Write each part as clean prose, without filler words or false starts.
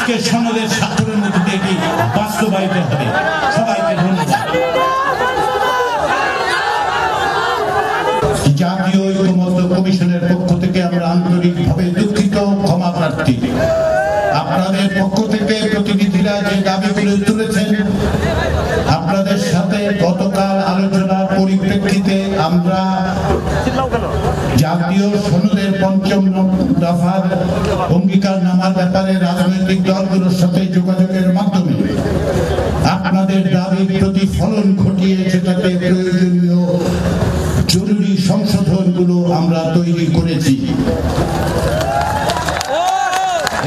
আজকে সনদের স্বাক্ষরের মধ্যে দিয়ে এটি বাস্তবায়িত হবে। সবাইকে ধন্যবাদ। জাতীয় ঐকমত্য কমিশনের পক্ষ থেকে আমরা আন্তরিকভাবে দুঃখিত, ক্ষমা প্রার্থী। আপনাদের পক্ষ থেকে প্রতিনিধিরা যে দাবিগুলো তুলেছেন, আপনাদের সাথে গতকাল আলোচনার পরিপ্রেক্ষিতে আমরা জাতীয় সনদের ৫ম দফার অঙ্গীকারনামার ব্যাপারে রাজনৈতিক দলগুলোর সাথে যোগাযোগের মাধ্যমে আপনাদের দাবির প্রতিফলন ঘটিয়ে সেটাতে প্রয়োজনীয় জরুরি সংশোধনগুলো আমরা তৈরি করেছি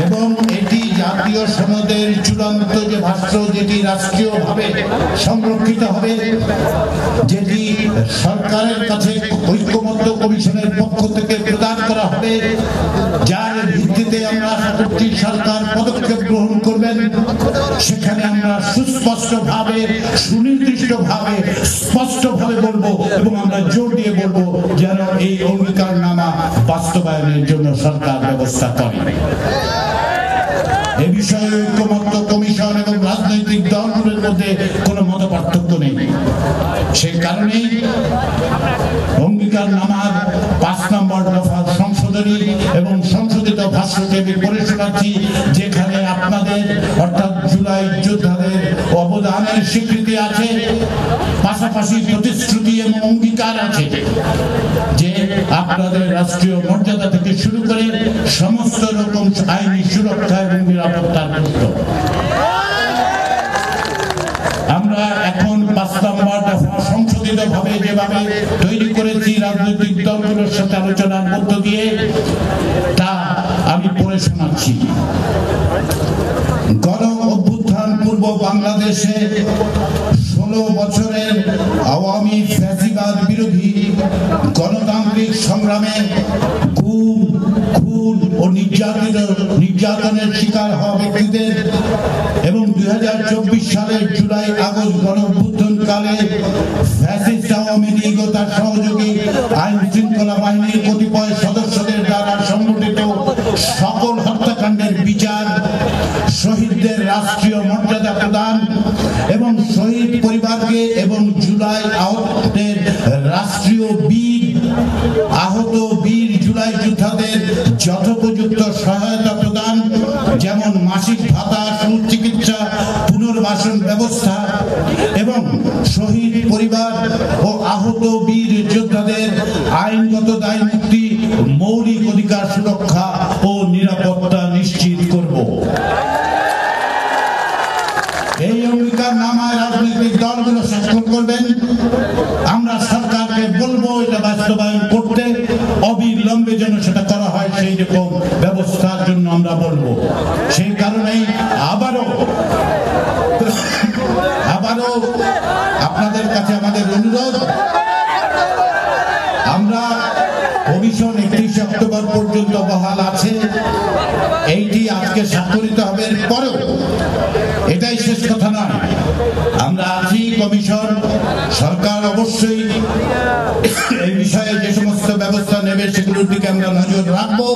এবং এটি জাতীয় সনদের চূড়ান্ত যে ভাষ্য, যেটি রাষ্ট্রীয়ভাবে সংরক্ষিত হবে, যেটি সরকারের কাছে ঐকমত্য কমিশনের পক্ষ থেকে প্রদান করা হবে, যার ভিত্তিতে আমরা আশা করছি সরকার পদক্ষেপ গ্রহণ করবেন। সেখানে আমরা সুস্পষ্টভাবে, সুনির্দিষ্টভাবে, স্পষ্টভাবে বলবো এবং আমরা জোর দিয়ে বলবো যেন এই অঙ্গীকারনামা বাস্তবায়নের জন্য সরকার ব্যবস্থা করে। এ বিষয়ে ঐকমত্য কমিশন এবং রাজনৈতিক দলগুলোর মধ্যে কোনো মতপার্থক্য নেই। সেই কারণেই অঙ্গীকারনামার ৫ নম্বর দফার সংশোধনী এবং সংশোধিত ভাষ্যকে আমি পড়ে শোনাচ্ছি, যেখানে আপনাদের অর্থাৎ জুলাই যোদ্ধাদের অবদানের স্বীকৃতি আছে, পাশাপাশি প্রতিশ্রুতি এবং অঙ্গীকার আছে যে আপনাদের রাষ্ট্রীয় মর্যাদা থেকে শুরু করে সমস্ত রকম আইনি সুরক্ষা এবং নিরাপত্তার প্রশ্ন। আমরা এখন ৫ নম্বর দফা সংশোধিত ভাবে যেভাবে তৈরি করেছি রাজনৈতিক দলগুলোর সাথে আলোচনার মধ্য দিয়ে, তা আমি পড়ে শোনাচ্ছি। গণ অভ্যুত্থান পূর্ব বাংলাদেশে ১৬ বছরের আওয়ামী ফ্যাসিবাদ বিরোধী গণতান্ত্রিক সংগ্রামে গুম, খুন ও নির্যাতনের শিকার হওয়া ব্যক্তিদের এবং ২০২৪ সালের জুলাই আগস্ট গণ অভ্যুত্থান কালে ফ্যাসিস্ট আওয়ামী লীগ ও তার সহযোগী আইন শৃঙ্খলা বাহিনীর কতিপয় সদস্যদের দ্বারা সংগঠিত সকল হত্যাকাণ্ডের বিচার, শহীদদের রাষ্ট্রীয় মর্যাদা প্রদান এবং শহীদ পরিবারকে এবং জুলাই আহতদের রাষ্ট্রীয় আহত বীর জুলাই যোদ্ধাদের যথোপযুক্ত সহায়তা প্রদান, যেমন মাসিক ভাতা, সুচিকিৎসা, পুনর্বাসন ব্যবস্থা এবং শহীদ পরিবার ও আহত বীর যোদ্ধাদের আইনগত দায় মুক্তি, মৌলিক অধিকার সুরক্ষা ও নিরাপত্তা নিশ্চিত করব। এই অঙ্গীকারনামায় রাজনৈতিক দলগুলো স্বাক্ষর করবেন। আমরা সরকারকে বলবো এটা বাস্তবায়ন করতে অবিলম্বে যেন সেটা করা হয়, সেই রকম ব্যবস্থার জন্য আমরা বলবো। সেই কারণেই আবারও আপনাদের কাছে আমাদের অনুরোধ, আমরা কমিশন ৩১ অক্টোবর পর্যন্ত বহাল আছে, এইটি আজকে স্বাক্ষরিত হবে। পরেও এটাই শেষ কথা নয়, আমরা আছি। কমিশন সরকার অবশ্যই এই বিষয়ে যে সমস্ত ব্যবস্থা নেবে সেগুলোর দিকে আমরা নজর রাখবো।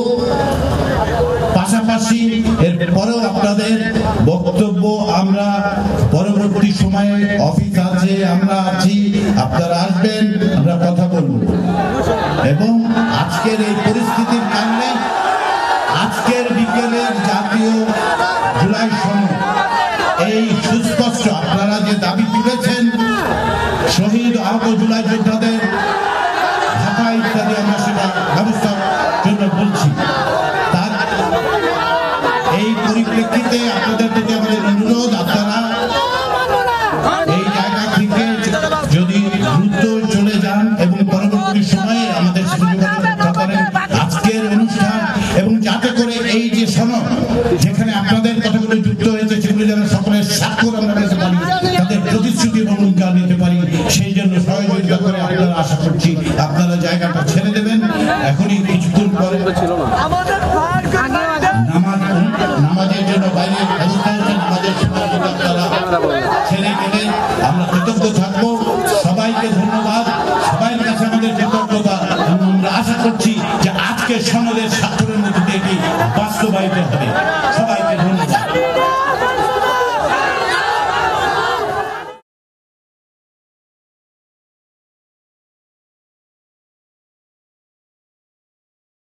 পাশাপাশি এর পরেও আপনাদের বক্তব্য আমরা পরবর্তী সময়ে অফিস আছে, আমরা আছি, আপনারা আসবেন, আমরা কথা বলবো। এবং আজকের এই পরিস্থিতির কারণে আজকের বিকেলের জাতীয় জুলাই সনদ এই সুস্পষ্ট আপনারা যে দাবি তুলেছেন, শহীদ আহত জুলাই যোদ্ধাদের ভাতা ইত্যাদি, আমরা সেটা ব্যবস্থার জন্য বলছি। তার এই পরিপ্রেক্ষিতে আপনাদের থেকে আমাদের অনুরোধ, আপনারা এই জায়গা থেকে যদি দ্রুত চলে যান এবং পরবর্তী সময়ে আমাদের সাথে যোগাযোগ রক্ষা করেন আজকের অনুষ্ঠান, এবং যাতে করে এই যে সনদ যেখানে আপনাদের কথাগুলো যুক্ত হয়েছে সেগুলো যেন সকলের স্বাক্ষর আমরা নিতে পারি, তাদের প্রতিশ্রুতি এবং অঙ্গীকার নিতে পারি, সেই জন্য সহযোগিতা করে আপনারা আশা করছি আপনারা জায়গাটা ছেড়ে দেবেন। এখনই কিছুক্ষণ পরে নামাজের জন্য বাইরে